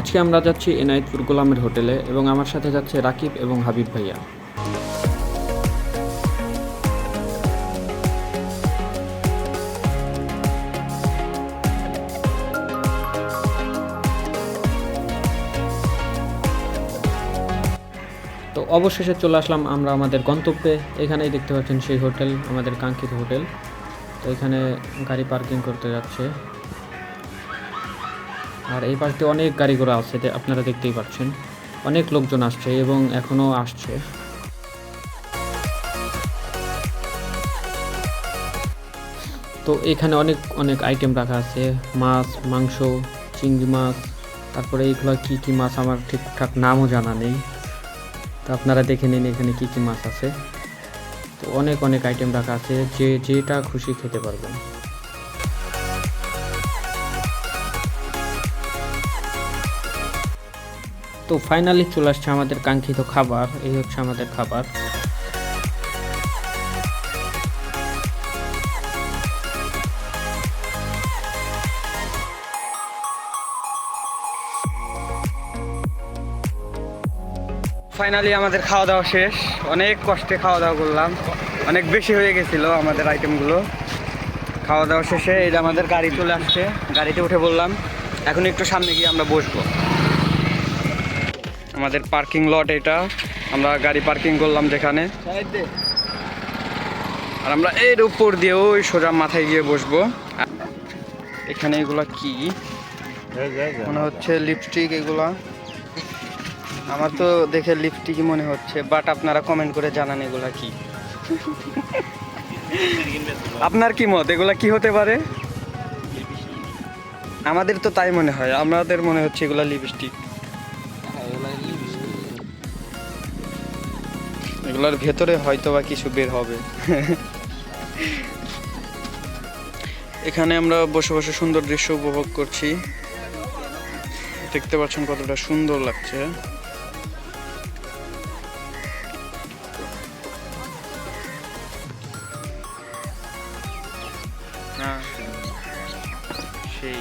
আজকে আমরা যাচ্ছি এনায়েতপুর গোলামের হোটেলে এবং আমার সাথে যাচ্ছে রাকিব এবং হাবিব ভাইয়া। তো অবশেষে চলে আসলাম আমরা আমাদের গন্তব্যে। এখানেই দেখতে পাচ্ছেন সেই হোটেল, আমাদের কাঙ্ক্ষিত হোটেল। তো এখানে গাড়ি পার্কিং করতে যাচ্ছে, আর এই পাশ দিয়ে অনেক গাড়ি ঘোড়া আছে, আপনারা দেখতেই পাচ্ছেন। অনেক লোকজন আসছে এবং এখনও আসছে। তো এখানে অনেক অনেক আইটেম রাখা আছে, মাছ, মাংস, চিংড়ি মাছ, তারপরে এইগুলো কী কী মাছ আমার ঠিকঠাক নামও জানা নেই। তো আপনারা দেখে নিন এখানে কী কী মাছ আছে। তো অনেক অনেক আইটেম রাখা আছে, যে যেটা খুশি খেতে পারবেন। তো ফাইনালি চলে আসছে আমাদের কাঙ্ক্ষিত খাবার। এই হচ্ছে আমাদের খাবার। ফাইনালি আমাদের খাওয়া দাওয়া শেষ। অনেক কষ্টে খাওয়া দাওয়া করলাম, অনেক বেশি হয়ে গেছিলো আমাদের আইটেমগুলো। খাওয়া দাওয়া শেষে এটা আমাদের গাড়ি চলে আসছে, গাড়িতে উঠে বললাম এখন একটু সামনে গিয়ে আমরা বসবো। আমাদের পার্কিং লট এটা, আমরা গাড়ি পার্কিং করলাম যেখানে, আর আমরা এর উপর দিয়ে ওই সোজা মাথায় গিয়ে বসবো। এখানে এগুলা কি মনে হচ্ছে? লিপস্টিক। এগুলা আমার তো দেখে লিপস্টিকই মনে হচ্ছে, বাট আপনারা কমেন্ট করে জানান এগুলা কি। আপনার কি মত, এগুলা কি হতে পারে? আমাদের তো তাই মনে হয়, আমাদের মনে হচ্ছে এগুলা লিপস্টিক। এগুলার ভেতরে হয়তো বা কিছু বের হবে। এখানে আমরা বসে বসে সুন্দর দৃশ্য উপভোগ করছি। দেখতে পাচ্ছেন কতটা সুন্দর লাগছে। হ্যাঁ সেই